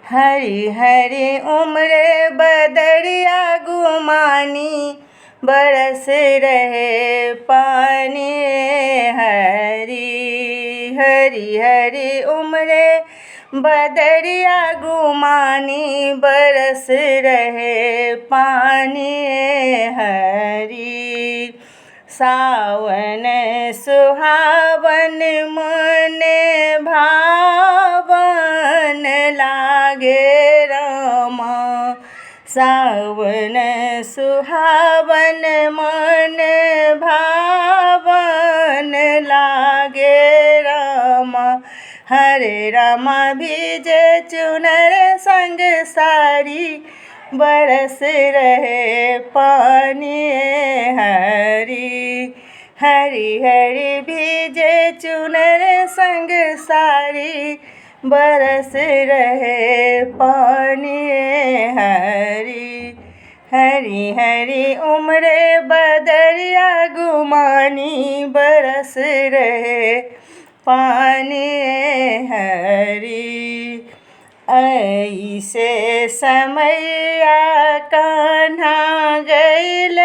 हरी हरी उम्र बदरिया गुमानी, बरस रहे पानी। हरी हरी हरी उम्र बदरिया गुमानी, बरस रहे पानी। हरी सावन सुहावन मन भावन लागे रामा, सावन सुहावन मन भावन लागे रामा। हरे रामा भीजे चुनर संग साड़ी, बरस रहे पानी। हरी हरी हरी भीजे चुनर संग साड़ी, बरस रहे पानी। हरी हरी हरी उम्र बदरिया गुमानी, बरस रहे पानी। हरी ऐसे समैया कान्हा गइल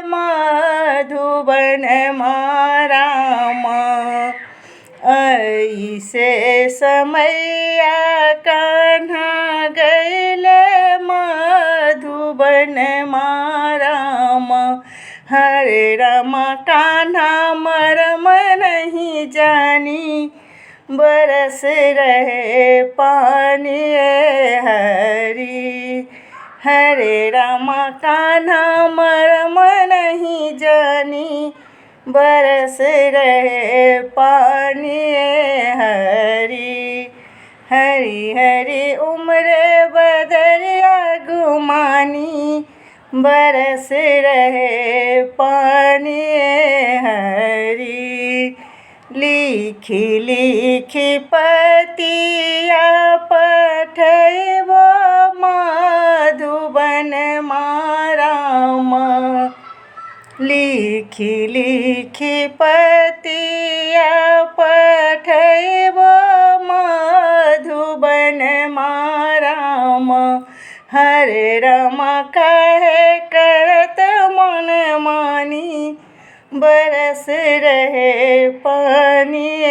मधुबन रामा, ऐसे समैया कान्हा गइल मधुबन रामा। हरे रामा कान्हा मरम नहीं जानी, बरस रहे पानी। हरी हरे रामा कान्हा मरम नहीं जानी, बरस रहे पानी। हरी हरी हरी उम्र बदरिया गुमानी, बरस रहे पानी। हरी लिखी लिखी पतिया पठैबो मधुबन रामा, लिखी लिखी पतिया पठैबो मधुबन रामा। हरे रामा काहे करत मन मानी, बरस रहे पानी।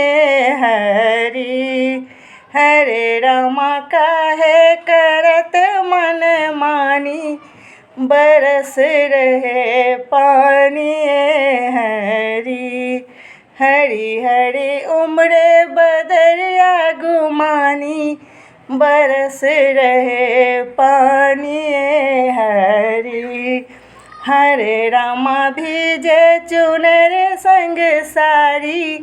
हरी हरे रामा काहे करत मन मानी, बरस रहे पानी। हरी हरी हरी उम्र बदरिया गुमानी, बरस रहे पानी। हरी हरे रामा भीजे चुनर संग साड़ी,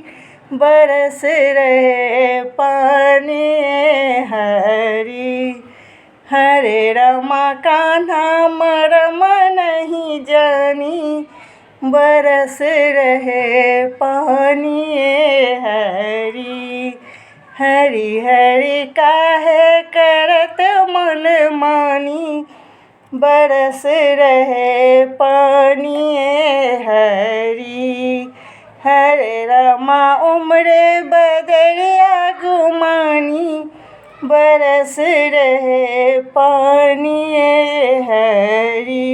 बरस रहे पानी। हरी हरे रामा कान्हा मरम नहीं जानी, बरस रहे पानी। हरी हरी हरी काहे करत मन मानी, बरस रहे पानी। हरी हरे रामा उम्र बदरिया गुमानी, बरस रहे पानी। हरी